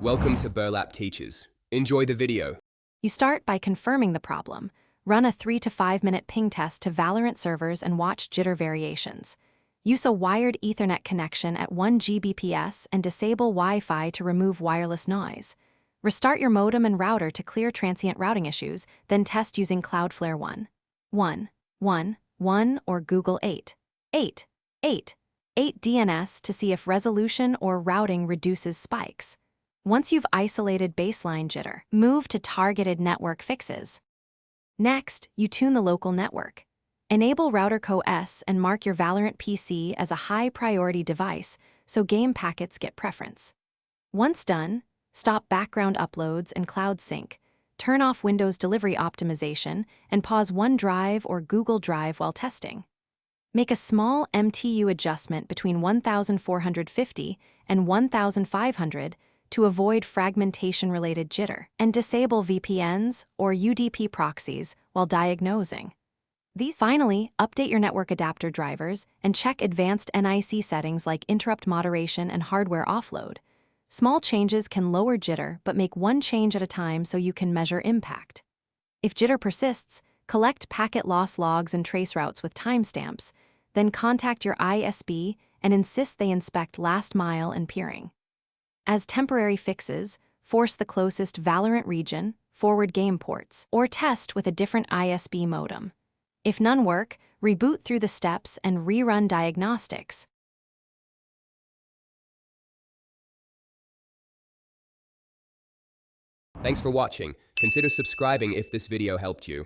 Welcome to Burlap Teachers. Enjoy the video. You start by confirming the problem. Run a 3 to 5 minute ping test to Valorant servers and watch jitter variations. Use a wired Ethernet connection at 1 Gbps and disable Wi-Fi to remove wireless noise. Restart your modem and router to clear transient routing issues, then test using Cloudflare 1.1.1.1 or Google 8.8.8 DNS to see if resolution or routing reduces spikes. Once you've isolated baseline jitter, move to targeted network fixes. Next, you tune the local network. Enable Router Co-S and mark your Valorant PC as a high-priority device so game packets get preference. Once done, stop background uploads and cloud sync, turn off Windows delivery optimization, and pause OneDrive or Google Drive while testing. Make a small MTU adjustment between 1450 and 1500 to avoid fragmentation-related jitter, and disable VPNs or UDP proxies while diagnosing. Finally, update your network adapter drivers and check advanced NIC settings like interrupt moderation and hardware offload. Small changes can lower jitter, but make one change at a time so you can measure impact. If jitter persists, collect packet loss logs and trace routes with timestamps, then contact your ISP and insist they inspect last mile and peering. As temporary fixes, force the closest Valorant region, forward game ports, or test with a different ISP modem. If none work, reboot through the steps and rerun diagnostics. Thanks for watching. Consider subscribing if this video helped you.